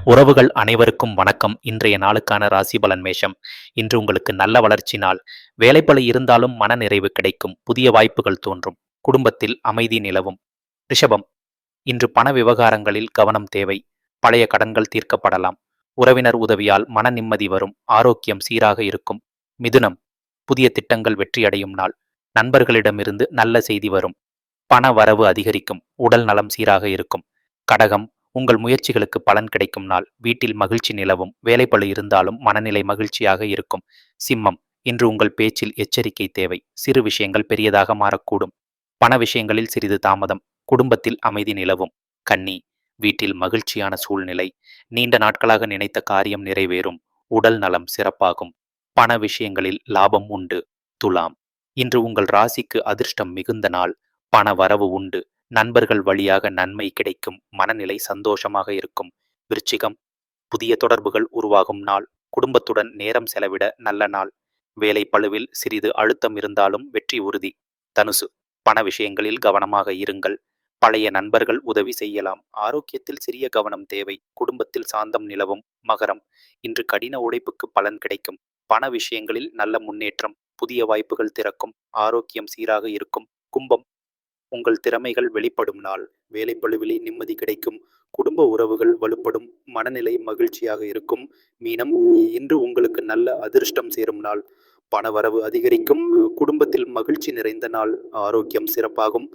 உறவுகள் அனைவருக்கும் வணக்கம். இன்றைய நாளுக்கான ராசி பலன் மேஷம். இன்று உங்களுக்கு நல்ல வளர்ச்சி நாள். வேலைப்பளு இருந்தாலும் மனநிறைவு கிடைக்கும். புதிய வாய்ப்புகள் தோன்றும். குடும்பத்தில் அமைதி நிலவும். ரிஷபம். இன்று பண விவகாரங்களில் கவனம் தேவை. பழைய கடன்கள் தீர்க்கப்படலாம். உறவினர் உதவியால் மன நிம்மதி வரும். ஆரோக்கியம் சீராக இருக்கும். மிதுனம். புதிய திட்டங்கள் வெற்றியடையும் நாள். நண்பர்களிடமிருந்து நல்ல செய்தி வரும். பண வரவு அதிகரிக்கும். உடல் நலம் சீராக இருக்கும். கடகம். உங்கள் முயற்சிகளுக்கு பலன் கிடைக்கும் நாள். வீட்டில் மகிழ்ச்சி நிலவும். வேலைப்பளு இருந்தாலும் மனநிலை மகிழ்ச்சியாக இருக்கும். சிம்மம். இன்று உங்கள் பேச்சில் எச்சரிக்கை தேவை. சிறு விஷயங்கள் பெரியதாக மாறக்கூடும். பண விஷயங்களில் சிறிது தாமதம். குடும்பத்தில் அமைதி நிலவும். கன்னி. வீட்டில் மகிழ்ச்சியான சூழ்நிலை. நீண்ட நாட்களாக நினைத்த காரியம் நிறைவேறும். உடல் நலம் சிறப்பாகும். பண விஷயங்களில் லாபம் உண்டு. துலாம். இன்று உங்கள் ராசிக்கு அதிர்ஷ்டம் மிகுந்த நாள். பண வரவு உண்டு. நண்பர்கள் வழியாக நன்மை கிடைக்கும். மனநிலை சந்தோஷமாக இருக்கும். விருச்சிகம். புதிய தொடர்புகள் உருவாகும் நாள். குடும்பத்துடன் நேரம் செலவிட நல்ல நாள். வேலை பளுவில் சிறிது அழுத்தம் இருந்தாலும் வெற்றி உறுதி. தனுசு. பண விஷயங்களில் கவனமாக இருங்கள். பழைய நண்பர்கள் உதவி செய்யலாம். ஆரோக்கியத்தில் சிறிய கவனம் தேவை. குடும்பத்தில் சாந்தம் நிலவும். மகரம். இன்று கடின உழைப்புக்கு பலன் கிடைக்கும். பண விஷயங்களில் நல்ல முன்னேற்றம். புதிய வாய்ப்புகள் திறக்கும். ஆரோக்கியம் சீராக இருக்கும். கும்பம். உங்கள் திறமைகள் வெளிப்படும் நாள். வேலைப்பளுவிலே நிம்மதி கிடைக்கும். குடும்ப உறவுகள் வலுப்படும். மனநிலை மகிழ்ச்சியாக இருக்கும். மீனம். இன்று உங்களுக்கு நல்ல அதிர்ஷ்டம் சேரும் நாள். பணவரவு அதிகரிக்கும். குடும்பத்தில் மகிழ்ச்சி நிறைந்த நாள். ஆரோக்கியம் சிறப்பாகும்.